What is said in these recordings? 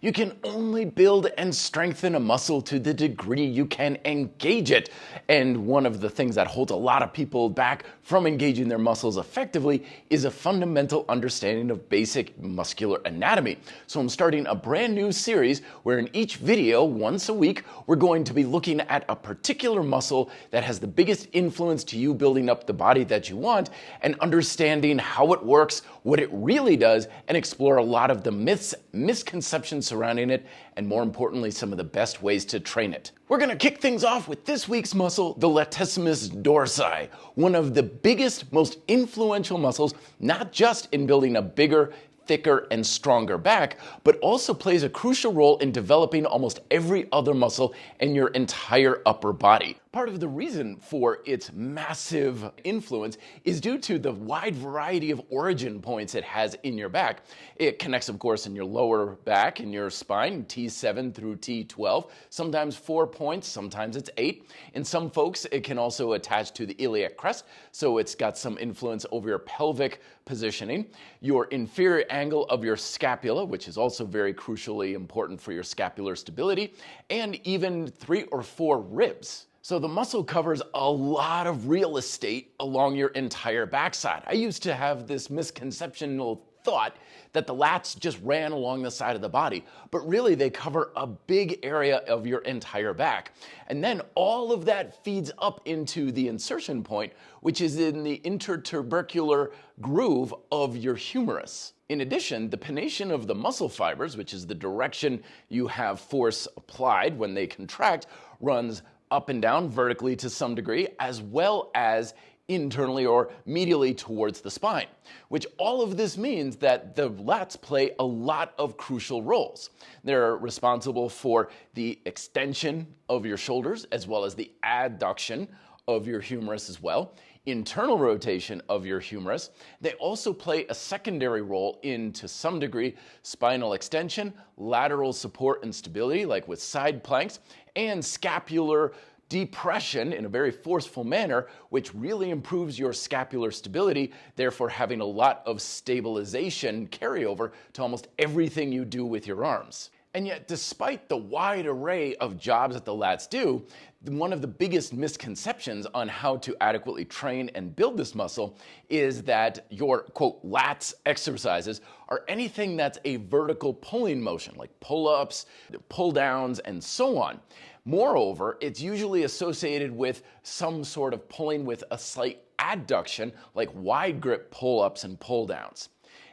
You can only build and strengthen a muscle to the degree you can engage it. And one of the things that holds a lot of people back from engaging their muscles effectively is a fundamental understanding of basic muscular anatomy. So I'm starting a brand new series where in each video, once a week, we're going to be looking at a particular muscle that has the biggest influence to you building up the body that you want and understanding how it works, what it really does, and explore a lot of the myths, misconceptions surrounding it, and more importantly, some of the best ways to train it. We're going to kick things off with this week's muscle, the latissimus dorsi, one of the biggest, most influential muscles, not just in building a bigger, thicker, and stronger back, but also plays a crucial role in developing almost every other muscle in your entire upper body. Part of the reason for its massive influence is due to the wide variety of origin points it has in your back. It connects, of course, in your lower back, in your spine, T7 through T12, sometimes 4 points, sometimes it's 8. In some folks, it can also attach to the iliac crest, so it's got some influence over your pelvic positioning, your inferior angle of your scapula, which is also very crucially important for your scapular stability, and even 3 or 4 ribs. So the muscle covers a lot of real estate along your entire backside. I used to have this misconceptional thought that the lats just ran along the side of the body, but really they cover a big area of your entire back. And then all of that feeds up into the insertion point, which is in the intertubercular groove of your humerus. In addition, the pennation of the muscle fibers, which is the direction you have force applied when they contract, runs up and down vertically to some degree, as well as internally or medially towards the spine, which all of this means that the lats play a lot of crucial roles. They're responsible for the extension of your shoulders, as well as the adduction of your humerus as well, internal rotation of your humerus. They also play a secondary role in, to some degree, spinal extension, lateral support and stability, like with side planks, and scapular depression in a very forceful manner, which really improves your scapular stability, therefore having a lot of stabilization carryover to almost everything you do with your arms. And yet, despite the wide array of jobs that the lats do, one of the biggest misconceptions on how to adequately train and build this muscle is that your, quote, lats exercises are anything that's a vertical pulling motion, like pull-ups, pull-downs, and so on. Moreover, it's usually associated with some sort of pulling with a slight adduction, like wide grip pull-ups and pull-downs.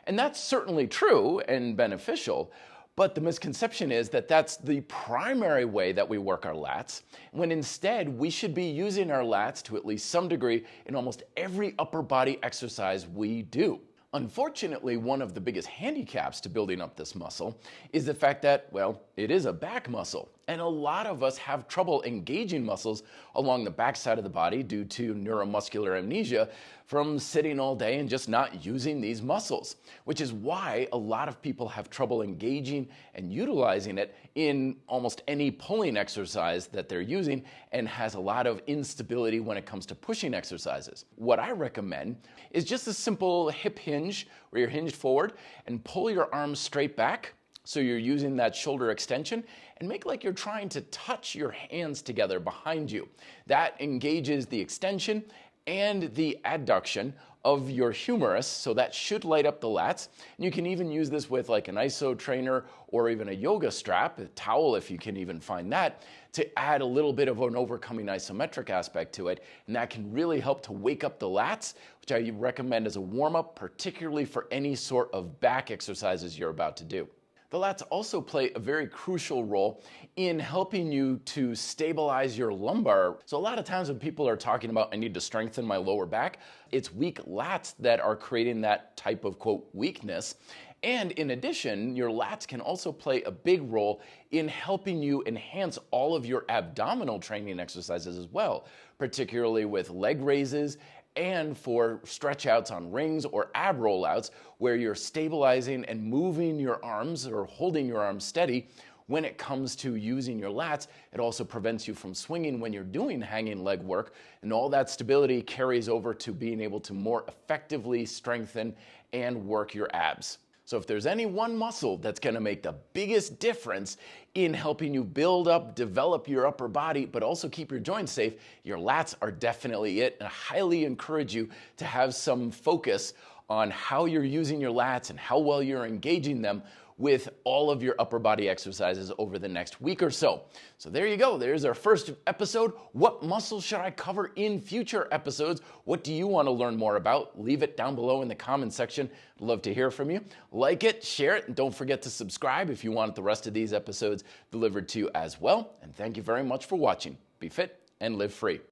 And that's certainly true and beneficial, but the misconception is that that's the primary way that we work our lats, when instead we should be using our lats to at least some degree in almost every upper body exercise we do. Unfortunately, one of the biggest handicaps to building up this muscle is the fact that, well, it is a back muscle. And a lot of us have trouble engaging muscles along the backside of the body due to neuromuscular amnesia from sitting all day and just not using these muscles, which is why a lot of people have trouble engaging and utilizing it in almost any pulling exercise that they're using, and has a lot of instability when it comes to pushing exercises. What I recommend is just a simple hip hinge where you're hinged forward and pull your arms straight back. So you're using that shoulder extension, and make like you're trying to touch your hands together behind you. That engages the extension and the adduction of your humerus, so that should light up the lats. And you can even use this with like an iso trainer or even a yoga strap, a towel if you can even find that, to add a little bit of an overcoming isometric aspect to it. And that can really help to wake up the lats, which I recommend as a warm-up, particularly for any sort of back exercises you're about to do. The lats also play a very crucial role in helping you to stabilize your lumbar. So a lot of times when people are talking about, I need to strengthen my lower back, it's weak lats that are creating that type of, quote, weakness. And in addition, your lats can also play a big role in helping you enhance all of your abdominal training exercises as well, particularly with leg raises and for stretch outs on rings or ab rollouts, where you're stabilizing and moving your arms or holding your arms steady. When it comes to using your lats, it also prevents you from swinging when you're doing hanging leg work, and all that stability carries over to being able to more effectively strengthen and work your abs. So if there's any one muscle that's going to make the biggest difference in helping you build up, develop your upper body, but also keep your joints safe, your lats are definitely it. And I highly encourage you to have some focus on how you're using your lats and how well you're engaging them with all of your upper body exercises over the next week or so. So there you go. There's our first episode. What muscles should I cover in future episodes? What do you want to learn more about? Leave it down below in the comment section. I'd love to hear from you. Like it, share it, and don't forget to subscribe if you want the rest of these episodes delivered to you as well. And thank you very much for watching. Be fit and live free.